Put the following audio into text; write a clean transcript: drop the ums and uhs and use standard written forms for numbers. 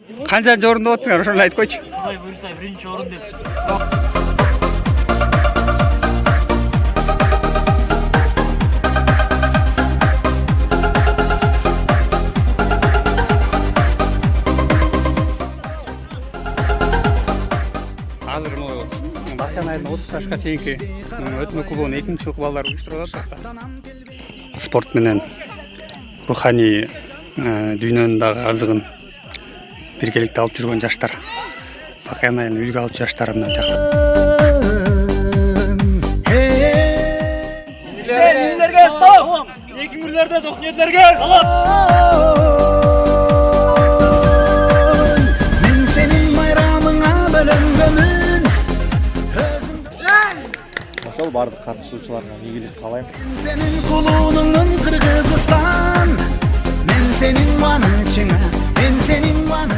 Канчанчы орунда отсуңар, ошону айтып койчу. Кудай буйрса, 1-орун деп. Азыр могу Бактан айылына 30 жашка чейинки өтмө клубунун 2-жылкы балдар уюштуруп атат. Спорт менен руханий дүйнөнүн дагы азыгын биргеликте алып жүргөн жаштар. Бакан айылын үлгү алып жаштар менен жактап. Ниндерге сау! Эки мүрлөрдө дос ниеттерге салам! Мен сенин майрамыңа бөлөнгөнмүн. Ошол бардык катышуучуларга ийгилик каалайм. Senin kulunun Kırgızistan. Ben senin vanıçına, ben senin vanı.